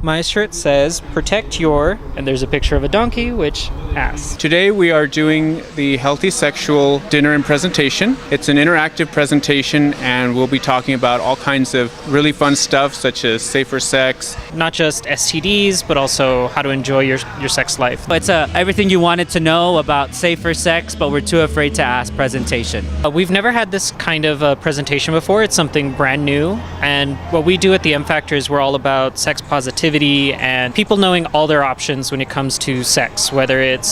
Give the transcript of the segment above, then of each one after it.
My shirt says, protect your, and there's a picture of a donkey, which ass. Today we are doing the HealthySexual dinner and presentation. It's an interactive presentation and we'll be talking about all kinds of really fun stuff such as safer sex. Not just STDs, but also how to enjoy your sex life. It's everything you wanted to know about safer sex, but we're too afraid to ask presentation. We've never had this kind of presentation before. It's something brand new. And what we do at the M Factor is we're all about sex positivity and people knowing all their options when it comes to sex, whether it's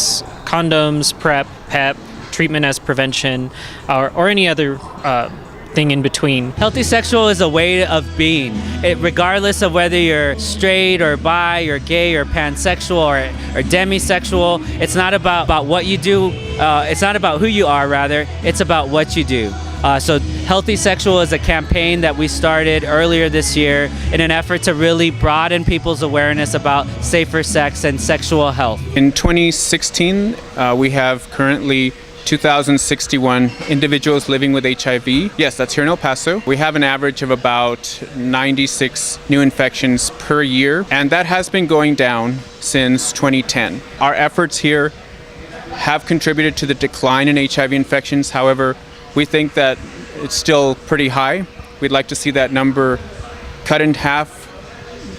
condoms, PrEP, PEP, treatment as prevention, or any other thing in between. HealthySexual is a way of being. Regardless of whether you're straight or bi or gay or pansexual or demisexual, it's not about what you do. It's not about who you are, rather. It's about what you do. So HealthySexual is a campaign that we started earlier this year in an effort to really broaden people's awareness about safer sex and sexual health. In 2016, we have currently 2,061 individuals living with HIV. Yes, that's here in El Paso. We have an average of about 96 new infections per year, and that has been going down since 2010. Our efforts here have contributed to the decline in HIV infections. However, we think that it's still pretty high. We'd like to see that number cut in half,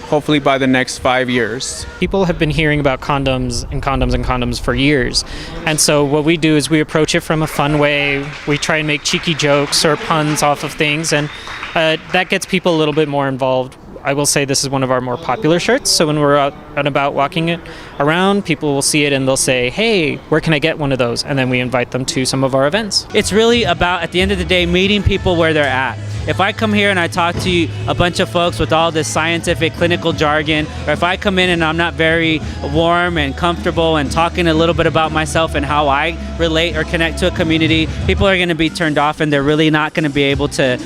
hopefully by the next 5 years. People have been hearing about condoms for years. And so what we do is we approach it from a fun way. We try and make cheeky jokes or puns off of things, and that gets people a little bit more involved. I will say this is one of our more popular shirts, so when we're out and about walking it around, people will see it and they'll say, hey, where can I get one of those? And then we invite them to some of our events. It's really about, at the end of the day, meeting people where they're at. If I come here and I talk to a bunch of folks with all this scientific clinical jargon, or if I come in and I'm not very warm and comfortable and talking a little bit about myself and how I relate or connect to a community, people are going to be turned off and they're really not going to be able to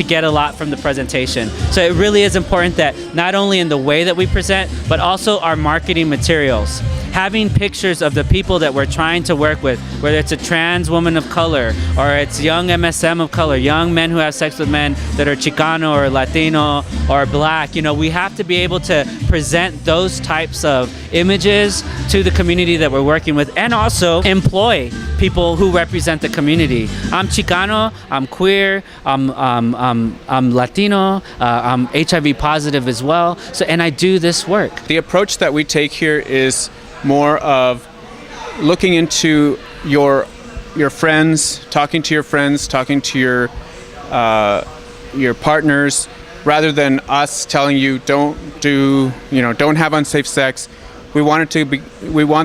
get a lot from the presentation. So it really is important that not only in the way that we present, but also our marketing materials. Having pictures of the people that we're trying to work with, whether it's a trans woman of color or it's young MSM of color, young men who have sex with men that are Chicano or Latino or Black, we have to be able to present those types of images to the community that we're working with, and also employ people who represent the community. I'm Chicano, I'm queer, I'm Latino, I'm HIV positive as well, and I do this work. The approach that we take here is more of looking into your friends, talking to your partners, rather than us telling you don't have unsafe sex. We want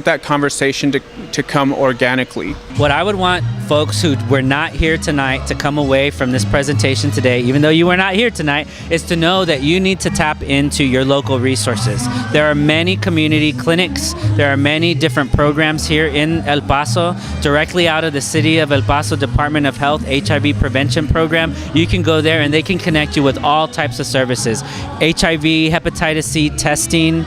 that conversation to come organically. What I would want folks who were not here tonight to come away from this presentation today, even though you were not here tonight, is to know that you need to tap into your local resources. There are many community clinics. There are many different programs here in El Paso, directly out of the City of El Paso Department of Health HIV prevention program. You can go there and they can connect you with all types of services. HIV, hepatitis C testing,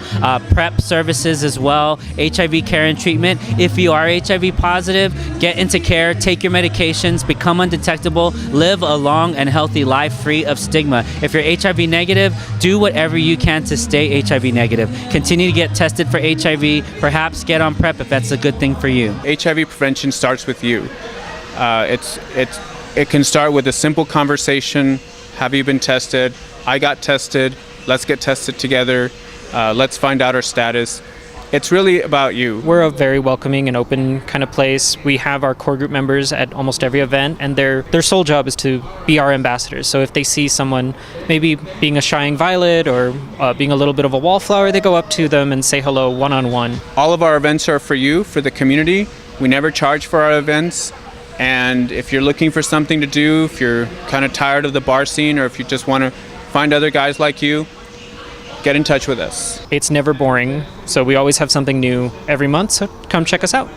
PrEP services as well, HIV care and treatment. If you are HIV positive, get into care, take your medications, become undetectable, live a long and healthy life free of stigma. If you're HIV negative, do whatever you can to stay HIV negative. Continue to get tested for HIV, perhaps get on PrEP if that's a good thing for you. HIV prevention starts with you. It can start with a simple conversation. Have you been tested? I got tested. Let's get tested together. Let's find out our status. It's really about you. We're a very welcoming and open kind of place. We have our core group members at almost every event, and their sole job is to be our ambassadors. So if they see someone maybe being a shying violet or being a little bit of a wallflower, they go up to them and say hello one-on-one. All of our events are for you, for the community. We never charge for our events. And if you're looking for something to do, if you're kind of tired of the bar scene, or if you just want to find other guys like you, get in touch with us. It's never boring, so we always have something new every month, so come check us out.